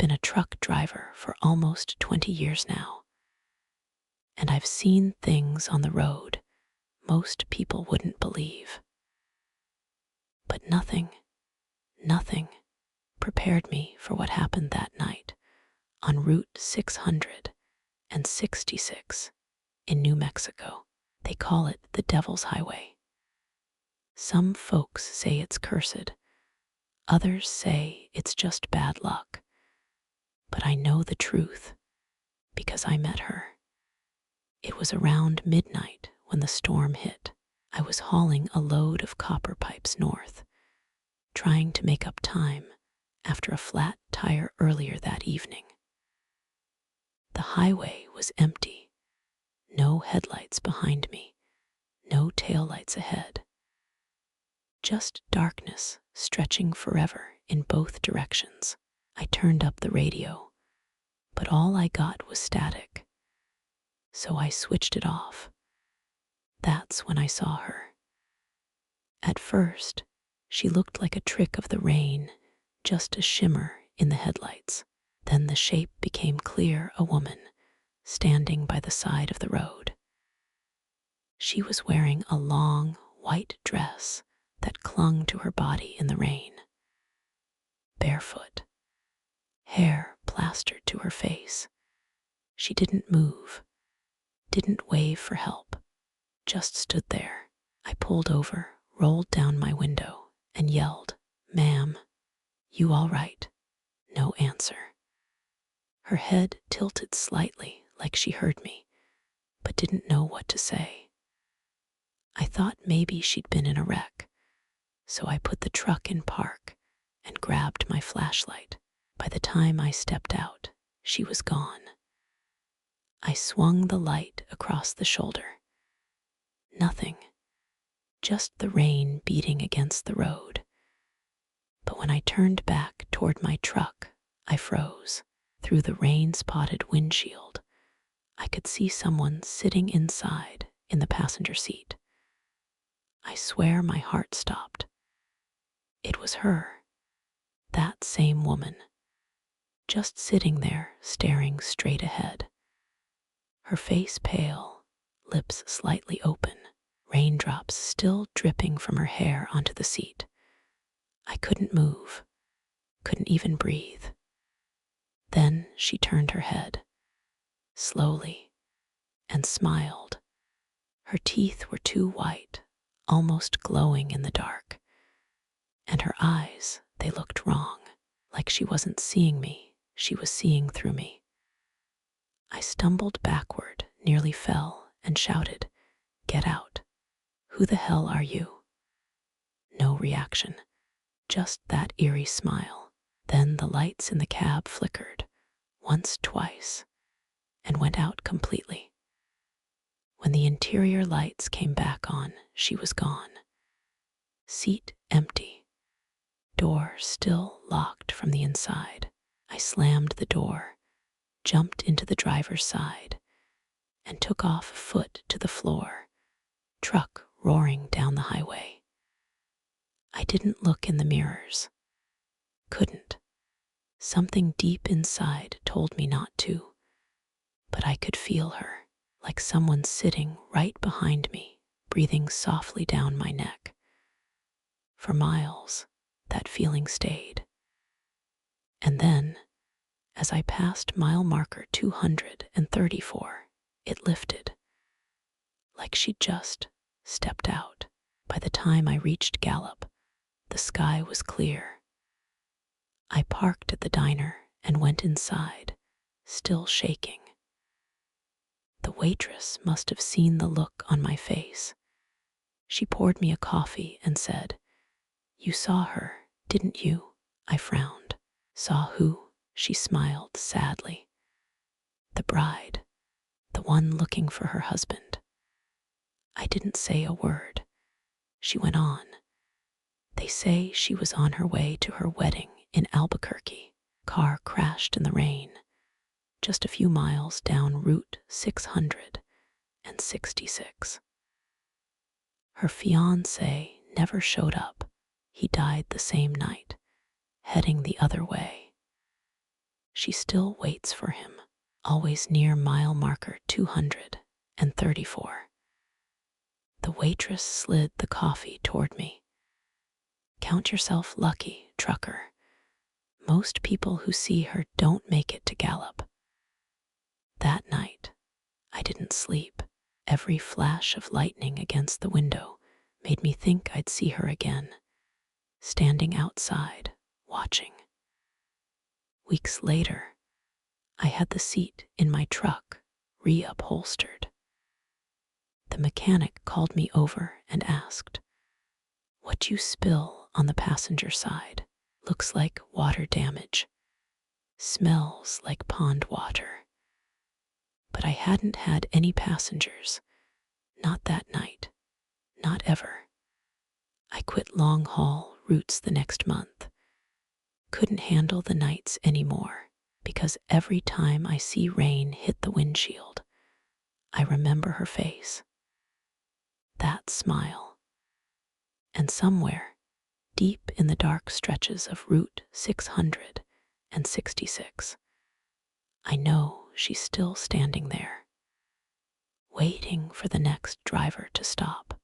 been a truck driver for almost 20 years now, and I've seen things on the road most people wouldn't believe. But nothing prepared me for what happened that night on Route 666 in New Mexico. They call it the Devil's Highway. Some folks say it's cursed, others say it's just bad luck. But I know the truth because I met her. It was around midnight when the storm hit. I was hauling a load of copper pipes north, trying to make up time after a flat tire earlier that evening. The highway was empty, no headlights behind me, no taillights ahead. Just darkness stretching forever in both directions. I turned up the radio, but all I got was static. So I switched it off. That's when I saw her. At first, she looked like a trick of the rain, just a shimmer in the headlights. Then the shape became clear, a woman standing by the side of the road. She was wearing a long, white dress that clung to her body in the rain. Barefoot, hair plastered to her face. She didn't move, didn't wave for help, just stood there. I pulled over, rolled down my window, and yelled, "Ma'am, you all right?" No answer. Her head tilted slightly like she heard me, but didn't know what to say. I thought maybe she'd been in a wreck, so I put the truck in park and grabbed my flashlight. By the time I stepped out, she was gone. I swung the light across the shoulder. Nothing, just the rain beating against the road. But when I turned back toward my truck, I froze. Through the rain-spotted windshield, I could see someone sitting inside in the passenger seat. I swear my heart stopped. It was her, that same woman, just sitting there staring straight ahead. Her face pale, lips slightly open, raindrops still dripping from her hair onto the seat. I couldn't move, couldn't even breathe. Then she turned her head, slowly, and smiled. Her teeth were too white, almost glowing in the dark. And her eyes, they looked wrong, like she wasn't seeing me, she was seeing through me. I stumbled backward, nearly fell, and shouted, "Get out! Who the hell are you?" No reaction, just that eerie smile. Then the lights in the cab flickered, once, twice, and went out completely. When the interior lights came back on, she was gone. Seat empty, door still locked from the inside. I slammed the door, jumped into the driver's side, and took off foot to the floor, truck roaring down the highway. I didn't look in the mirrors. Couldn't. Something deep inside told me not to, but I could feel her, like someone sitting right behind me, breathing softly down my neck. For miles, that feeling stayed. And then, as I passed mile marker 234, it lifted, like she'd just stepped out. By the time I reached Gallup, the sky was clear. I parked at the diner and went inside, still shaking. The waitress must have seen the look on my face. She poured me a coffee and said, "You saw her, didn't you?" I frowned. "Saw who?" She smiled sadly. "The bride, the one looking for her husband." I didn't say a word. She went on. "They say she was on her way to her wedding in Albuquerque. Car crashed in the rain, just a few miles down Route 666. Her fiancé never showed up. He died the same night, heading the other way. she still waits for him, always near mile marker 234. The waitress slid the coffee toward me. Count yourself lucky, trucker. Most people who see her don't make it to Gallup. That night, I didn't sleep. Every flash of lightning against the window made me think I'd see her again, standing outside, watching. Weeks later, I had the seat in my truck reupholstered. The mechanic called me over and asked, "What you spill on the passenger side looks like water damage, smells like pond water." But I hadn't had any passengers, not that night, not ever. I quit long haul routes the next month. Couldn't handle the nights anymore because every time I see rain hit the windshield, I remember her face, that smile. And somewhere, deep in the dark stretches of Route 666, I know she's still standing there, waiting for the next driver to stop.